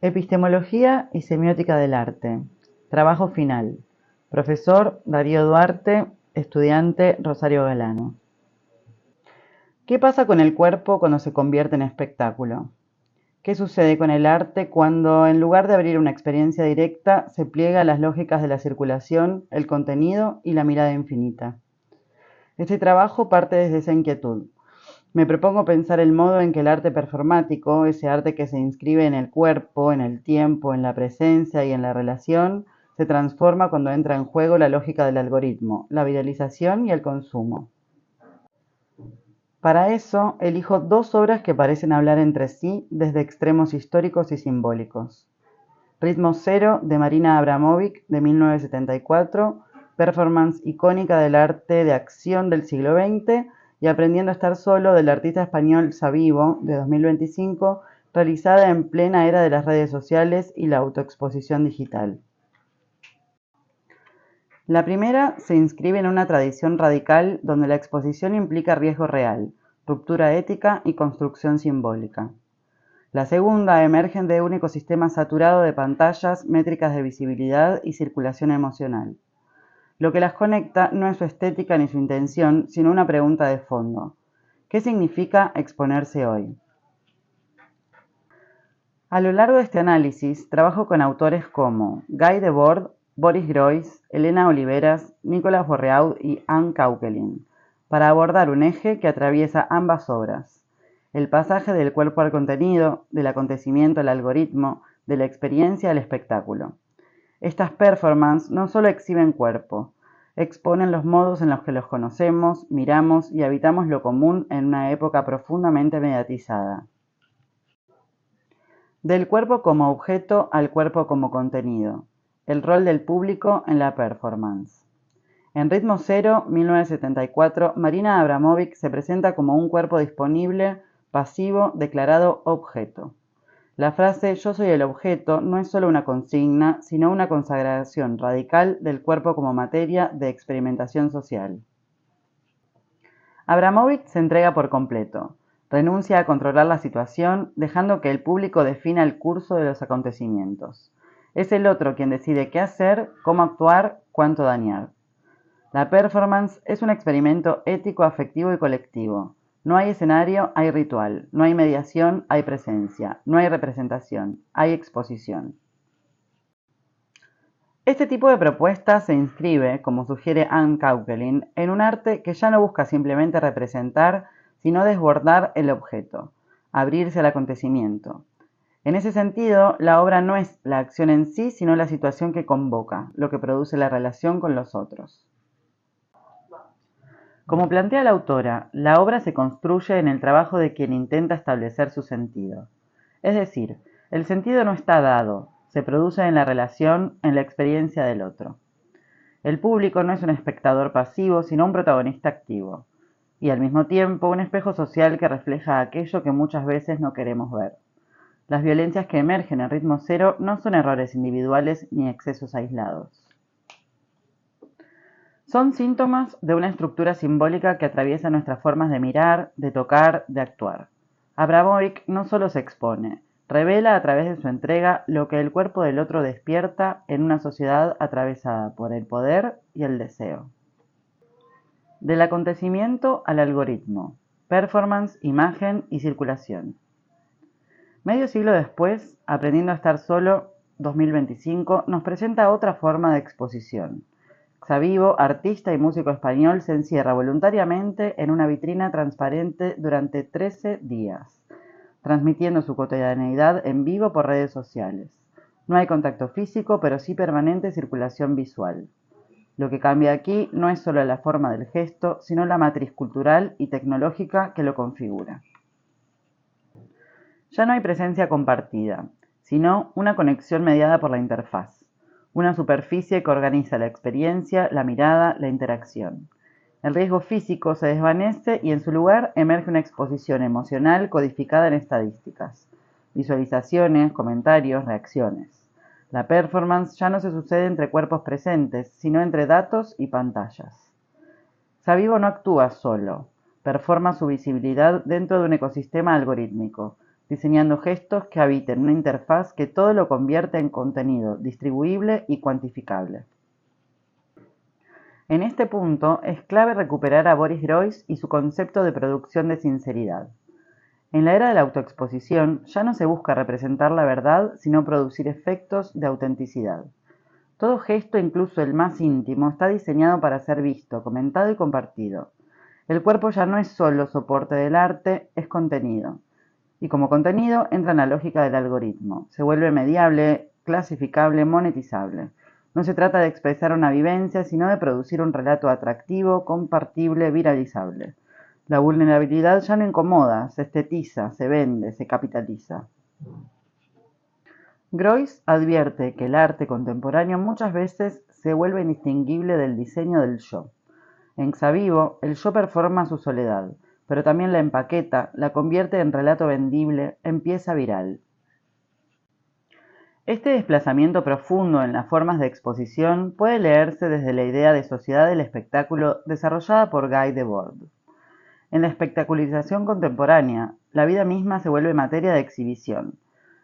Epistemología y semiótica del arte. Trabajo final. Profesor Darío Duarte, estudiante Rosario Galano. ¿Qué pasa con el cuerpo cuando se convierte en espectáculo? ¿Qué sucede con el arte cuando, en lugar de abrir una experiencia directa, se pliega a las lógicas de la circulación, el contenido y la mirada infinita? Este trabajo parte desde esa inquietud. Me propongo pensar el modo en que el arte performático, ese arte que se inscribe en el cuerpo, en el tiempo, en la presencia y en la relación, se transforma cuando entra en juego la lógica del algoritmo, la viralización y el consumo. Para eso, elijo dos obras que parecen hablar entre sí desde extremos históricos y simbólicos. Ritmo Cero, de Marina Abramovic, de 1974, performance icónica del arte de acción del siglo XX, y Aprendiendo a estar solo, del artista español Savivo, de 2025, realizada en plena era de las redes sociales y la autoexposición digital. La primera se inscribe en una tradición radical donde la exposición implica riesgo real, ruptura ética y construcción simbólica. La segunda emerge de un ecosistema saturado de pantallas, métricas de visibilidad y circulación emocional. Lo que las conecta no es su estética ni su intención, sino una pregunta de fondo. ¿Qué significa exponerse hoy? A lo largo de este análisis, trabajo con autores como Guy Debord, Boris Groys, Elena Oliveras, Nicolas Borreaud y Anne Cauquelin, para abordar un eje que atraviesa ambas obras: el pasaje del cuerpo al contenido, del acontecimiento al algoritmo, de la experiencia al espectáculo. Estas performances no solo exhiben cuerpo, exponen los modos en los que los conocemos, miramos y habitamos lo común en una época profundamente mediatizada. Del cuerpo como objeto al cuerpo como contenido. El rol del público en la performance. En Ritmo Cero, 1974, Marina Abramovic se presenta como un cuerpo disponible, pasivo, declarado objeto. La frase "yo soy el objeto" no es solo una consigna, sino una consagración radical del cuerpo como materia de experimentación social. Abramovic se entrega por completo. Renuncia a controlar la situación, dejando que el público defina el curso de los acontecimientos. Es el otro quien decide qué hacer, cómo actuar, cuánto dañar. La performance es un experimento ético, afectivo y colectivo. No hay escenario, hay ritual. No hay mediación, hay presencia. No hay representación, hay exposición. Este tipo de propuesta se inscribe, como sugiere Anne Cauquelin, en un arte que ya no busca simplemente representar, sino desbordar el objeto, abrirse al acontecimiento. En ese sentido, la obra no es la acción en sí, sino la situación que convoca, lo que produce la relación con los otros. Como plantea la autora, la obra se construye en el trabajo de quien intenta establecer su sentido. Es decir, el sentido no está dado, se produce en la relación, en la experiencia del otro. El público no es un espectador pasivo, sino un protagonista activo, y al mismo tiempo un espejo social que refleja aquello que muchas veces no queremos ver. Las violencias que emergen en Ritmo Cero no son errores individuales ni excesos aislados. Son síntomas de una estructura simbólica que atraviesa nuestras formas de mirar, de tocar, de actuar. Abramovic no solo se expone, revela a través de su entrega lo que el cuerpo del otro despierta en una sociedad atravesada por el poder y el deseo. Del acontecimiento al algoritmo, performance, imagen y circulación. Medio siglo después, Aprendiendo a estar solo, 2025, nos presenta otra forma de exposición. Savivo, artista y músico español, se encierra voluntariamente en una vitrina transparente durante 13 días, transmitiendo su cotidianeidad en vivo por redes sociales. No hay contacto físico, pero sí permanente circulación visual. Lo que cambia aquí no es solo la forma del gesto, sino la matriz cultural y tecnológica que lo configura. Ya no hay presencia compartida, sino una conexión mediada por la interfaz. Una superficie que organiza la experiencia, la mirada, la interacción. El riesgo físico se desvanece y en su lugar emerge una exposición emocional codificada en estadísticas, visualizaciones, comentarios, reacciones. La performance ya no se sucede entre cuerpos presentes, sino entre datos y pantallas. Savivo no actúa solo, performa su visibilidad dentro de un ecosistema algorítmico, diseñando gestos que habiten una interfaz que todo lo convierte en contenido distribuible y cuantificable. En este punto es clave recuperar a Boris Groys y su concepto de producción de sinceridad. En la era de la autoexposición ya no se busca representar la verdad, sino producir efectos de autenticidad. Todo gesto, incluso el más íntimo, está diseñado para ser visto, comentado y compartido. El cuerpo ya no es solo soporte del arte, es contenido. Y como contenido entra en la lógica del algoritmo. Se vuelve mediable, clasificable, monetizable. No se trata de expresar una vivencia, sino de producir un relato atractivo, compartible, viralizable. La vulnerabilidad ya no incomoda, se estetiza, se vende, se capitaliza. Groys advierte que el arte contemporáneo muchas veces se vuelve indistinguible del diseño del yo. En Xavivo, el yo performa su soledad, pero también la empaqueta, la convierte en relato vendible, en pieza viral. Este desplazamiento profundo en las formas de exposición puede leerse desde la idea de sociedad del espectáculo desarrollada por Guy Debord. En la espectacularización contemporánea, la vida misma se vuelve materia de exhibición,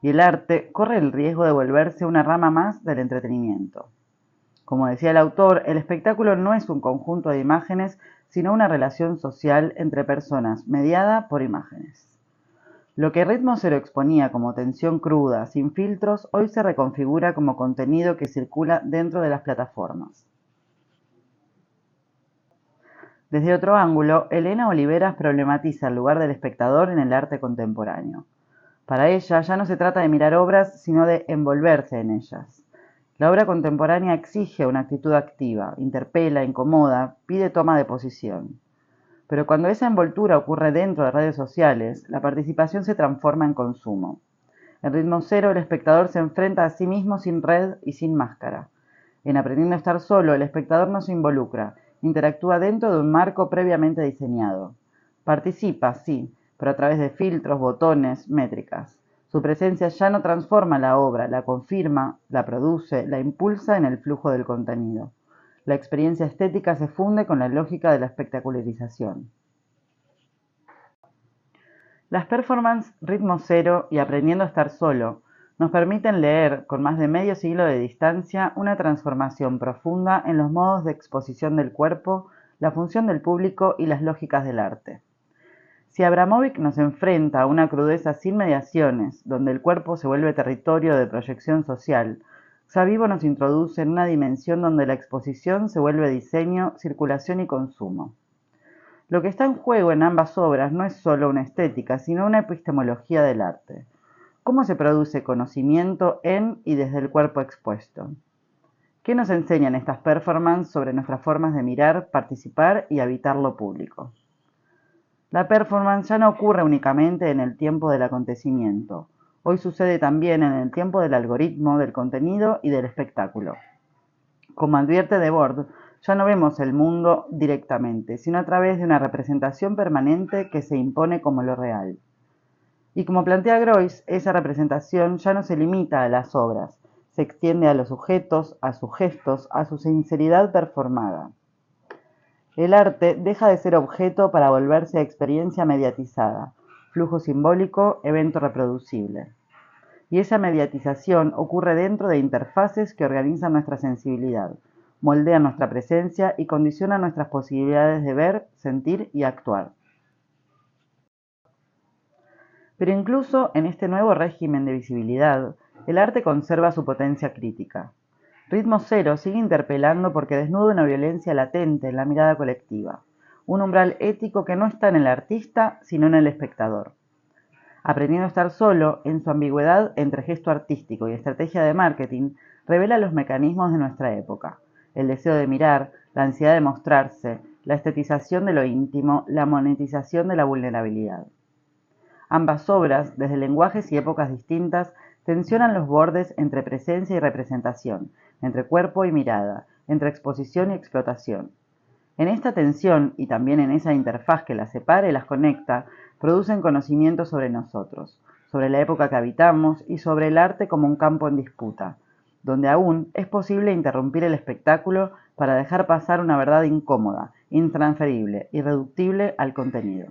y el arte corre el riesgo de volverse una rama más del entretenimiento. Como decía el autor, el espectáculo no es un conjunto de imágenes, sino una relación social entre personas mediada por imágenes. Lo que Ritmo Cero exponía como tensión cruda, sin filtros, hoy se reconfigura como contenido que circula dentro de las plataformas. Desde otro ángulo, Elena Oliveras problematiza el lugar del espectador en el arte contemporáneo. Para ella ya no se trata de mirar obras, sino de envolverse en ellas. La obra contemporánea exige una actitud activa, interpela, incomoda, pide toma de posición. Pero cuando esa envoltura ocurre dentro de redes sociales, la participación se transforma en consumo. En Ritmo Cero, el espectador se enfrenta a sí mismo sin red y sin máscara. En Aprendiendo a estar solo, el espectador no se involucra, interactúa dentro de un marco previamente diseñado. Participa, sí, pero a través de filtros, botones, métricas. Su presencia ya no transforma la obra, la confirma, la produce, la impulsa en el flujo del contenido. La experiencia estética se funde con la lógica de la espectacularización. Las performances Ritmo Cero y Aprendiendo a estar solo nos permiten leer, con más de medio siglo de distancia, una transformación profunda en los modos de exposición del cuerpo, la función del público y las lógicas del arte. Si Abramovic nos enfrenta a una crudeza sin mediaciones, donde el cuerpo se vuelve territorio de proyección social, Xavivo nos introduce en una dimensión donde la exposición se vuelve diseño, circulación y consumo. Lo que está en juego en ambas obras no es solo una estética, sino una epistemología del arte. ¿Cómo se produce conocimiento en y desde el cuerpo expuesto? ¿Qué nos enseñan estas performances sobre nuestras formas de mirar, participar y habitar lo público? La performance ya no ocurre únicamente en el tiempo del acontecimiento. Hoy sucede también en el tiempo del algoritmo, del contenido y del espectáculo. Como advierte Debord, ya no vemos el mundo directamente, sino a través de una representación permanente que se impone como lo real. Y como plantea Groys, esa representación ya no se limita a las obras, se extiende a los sujetos, a sus gestos, a su sinceridad performada. El arte deja de ser objeto para volverse experiencia mediatizada, flujo simbólico, evento reproducible. Y esa mediatización ocurre dentro de interfaces que organizan nuestra sensibilidad, moldean nuestra presencia y condicionan nuestras posibilidades de ver, sentir y actuar. Pero incluso en este nuevo régimen de visibilidad, el arte conserva su potencia crítica. Ritmo Cero sigue interpelando porque desnuda una violencia latente en la mirada colectiva, un umbral ético que no está en el artista, sino en el espectador. Aprendiendo a estar solo, en su ambigüedad entre gesto artístico y estrategia de marketing, revela los mecanismos de nuestra época: el deseo de mirar, la ansiedad de mostrarse, la estetización de lo íntimo, la monetización de la vulnerabilidad. Ambas obras, desde lenguajes y épocas distintas, tensionan los bordes entre presencia y representación, entre cuerpo y mirada, entre exposición y explotación. En esta tensión, y también en esa interfaz que las separa y las conecta, producen conocimiento sobre nosotros, sobre la época que habitamos y sobre el arte como un campo en disputa, donde aún es posible interrumpir el espectáculo para dejar pasar una verdad incómoda, intransferible, irreductible al contenido.